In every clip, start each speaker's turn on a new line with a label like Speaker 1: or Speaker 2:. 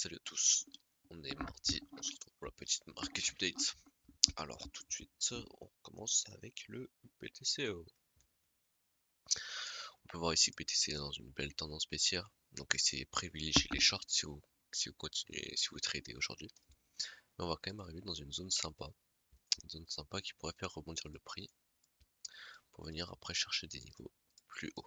Speaker 1: Salut à tous, on est mardi, on se retrouve pour la petite market update. Alors tout de suite, on commence avec le BTC. On peut voir ici que BTC est dans une belle tendance baissière, donc essayez de privilégier les shorts si vous continuez, si vous tradez aujourd'hui. Mais on va quand même arriver dans une zone sympa qui pourrait faire rebondir le prix pour venir après chercher des niveaux plus hauts.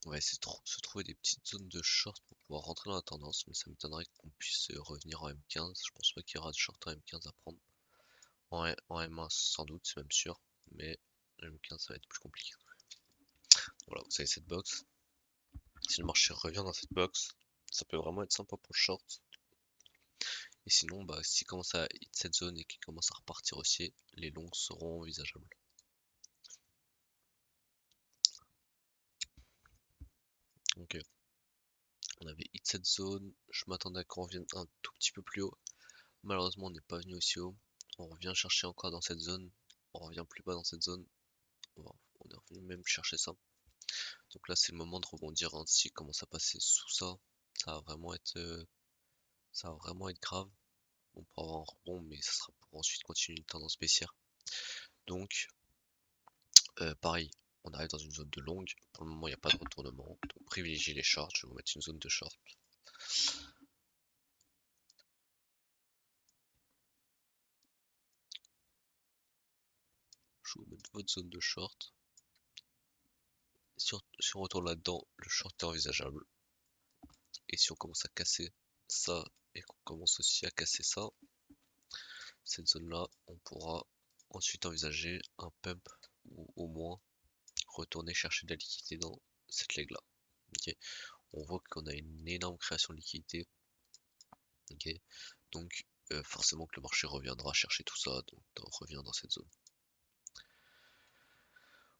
Speaker 1: On va essayer de se trouver des petites zones de short pour pouvoir rentrer dans la tendance, mais ça m'étonnerait qu'on puisse revenir en M15. Je pense pas qu'il y aura de short en M15 à prendre. En M1 sans doute, c'est même sûr, mais en M15 ça va être plus compliqué. Voilà, vous avez cette box. Si le marché revient dans cette box, ça peut vraiment être sympa pour le short. Et sinon, bah, s'il commence à hit cette zone et qu'il commence à repartir haussier, les longs seront envisageables. Ok. On avait hit cette zone, je m'attendais à qu'on revienne un tout petit peu plus haut. Malheureusement, on n'est pas venu aussi haut. On revient chercher encore dans cette zone. On revient plus bas dans cette zone. On est revenu même chercher ça. Donc là, c'est le moment de rebondir. S'il commence à passer sous ça, ça va vraiment être, grave. On pourra avoir un rebond, mais ça sera pour ensuite continuer une tendance baissière. Donc, pareil, on arrive dans une zone de longue. Pour le moment, il n'y a pas de retournement. Donc, privilégiez les shorts. Je vais vous mettre une zone de short. Je vais vous mettre votre zone de short. Si on retourne là-dedans, le short est envisageable. Et si on commence à casser ça et qu'on commence aussi à casser ça, cette zone là, on pourra ensuite envisager un pump ou au moins retourner chercher de la liquidité dans cette leg là. Ok, on voit qu'on a une énorme création de liquidité. Ok, donc forcément que le marché reviendra chercher tout ça, donc on revient dans cette zone.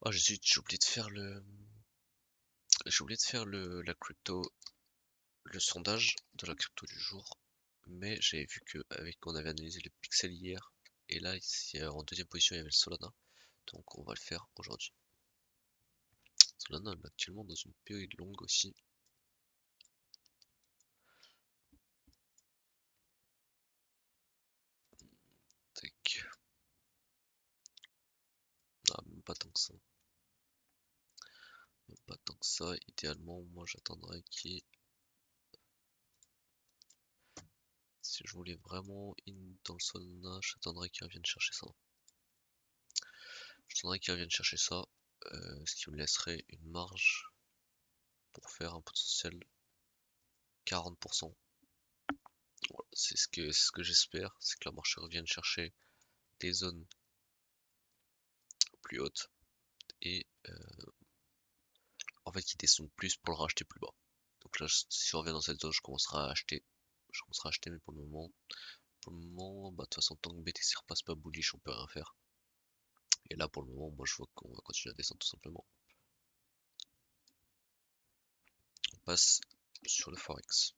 Speaker 1: Ah, j'ai oublié de faire la crypto, le sondage de la crypto du jour. Mais j'avais vu qu'on avait analysé le pixel hier, et là ici en deuxième position il y avait le Solana, donc on va le faire aujourd'hui. Solana est actuellement dans une période longue aussi. Tac. Ah, même pas tant que ça. Même pas tant que ça. Idéalement, moi j'attendrais qu'il. Si je voulais vraiment in dans le Solana, j'attendrais qu'il revienne chercher ça. J'attendrais qu'il revienne chercher ça, ce qui me laisserait une marge pour faire un potentiel 40%. Voilà, c'est ce que j'espère, c'est que la marché revienne chercher des zones plus hautes et en fait qui descendent plus pour le racheter plus bas. Donc là, si on revient dans cette zone, je commencerai à acheter. Mais pour le moment, bah, de toute façon, tant que BTC repasse pas bullish, on peut rien faire. Et là, pour le moment, moi, je vois qu'on va continuer à descendre tout simplement. On passe sur le Forex.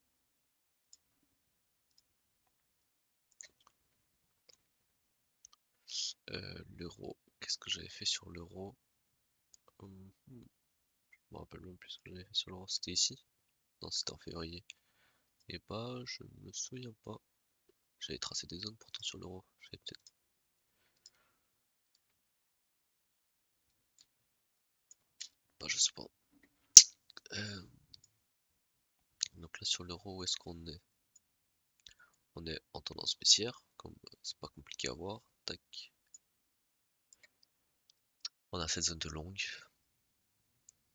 Speaker 1: L'euro, qu'est-ce que j'avais fait sur l'euro? Je me rappelle même plus ce que j'avais fait sur l'euro, c'était ici? Non, c'était en février. Et bah, je me souviens pas. J'avais tracé des zones pourtant sur l'euro. J'avais peut-être. Bah, je sais pas. Donc là, sur l'euro, où est-ce qu'on est? On est en tendance baissière, comme c'est pas compliqué à voir. Tac. On a cette zone de longue.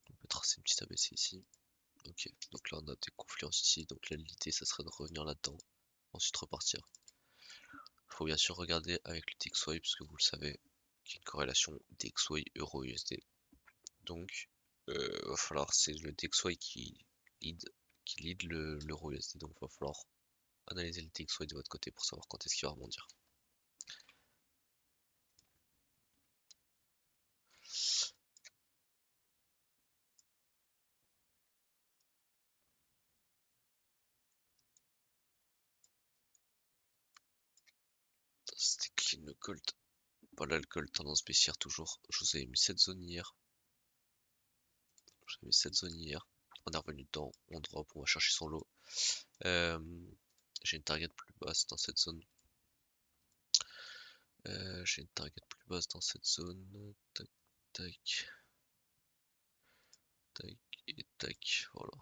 Speaker 1: On peut tracer une petite ABC ici. Ok, donc là on a des confluences ici, donc là l'idée ça serait de revenir là-dedans, ensuite repartir. Il faut bien sûr regarder avec le DXY, puisque vous le savez, qu'il y a une corrélation DXY euro-USD. Donc va falloir, c'est le DXY lead l'euro USD, donc va falloir analyser le DXY de votre côté pour savoir quand est-ce qu'il va rebondir. C'était clean le gold. Voilà le gold, tendance baissière toujours. Je vous avais mis cette zone hier. On est revenu dedans, on drop, on va chercher son lot. J'ai une target plus basse dans cette zone. J'ai une target plus basse dans cette zone. Tac, tac. Tac et tac, voilà.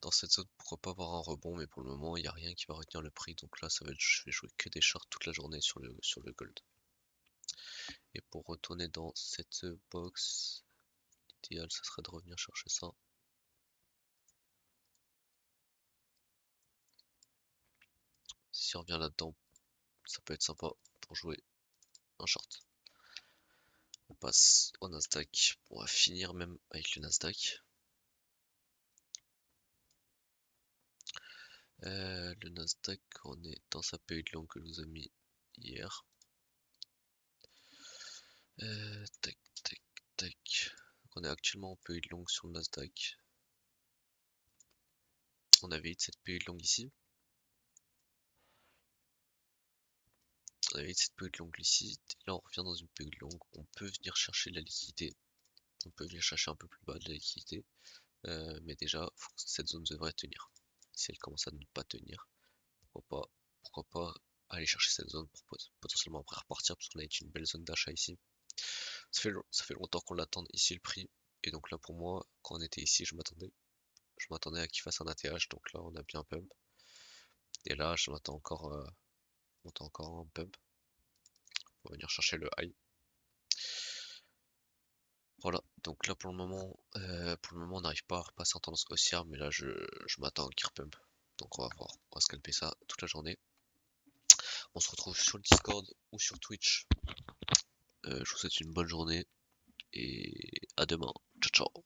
Speaker 1: Dans cette zone, pourquoi pas avoir un rebond, mais pour le moment, il n'y a rien qui va retenir le prix. Donc là, ça va être, je vais jouer que des shorts toute la journée sur le gold. Et pour retourner dans cette box, l'idéal, ça serait de revenir chercher ça. Si on revient là-dedans, ça peut être sympa pour jouer un short. On passe au Nasdaq. On va finir même avec le Nasdaq. Le Nasdaq, on est dans sa période longue que je vous ai mis hier. Tac, tac, tac. Donc on est actuellement en période longue sur le Nasdaq. On avait eu cette période longue ici. On avait cette période longue ici. Et là on revient dans une période longue. On peut venir chercher de la liquidité. On peut venir chercher un peu plus bas de la liquidité. Mais déjà, cette zone devrait tenir. Si elle commence à ne pas tenir, pourquoi pas aller chercher cette zone pour potentiellement après repartir, parce qu'on a une belle zone d'achat ici. Ça fait longtemps qu'on l'attend ici le prix. Et donc là pour moi, quand on était ici, je m'attendais à qu'il fasse un ATH, donc là on a bien pump. Et là je m'attends encore, un pump pour venir chercher le high. Voilà, donc là pour le moment on n'arrive pas à repasser en tendance haussière, mais là je m'attends à un gear pump. Donc on va voir, on va scalper ça toute la journée. On se retrouve sur le Discord ou sur Twitch. Je vous souhaite une bonne journée et à demain. Ciao ciao.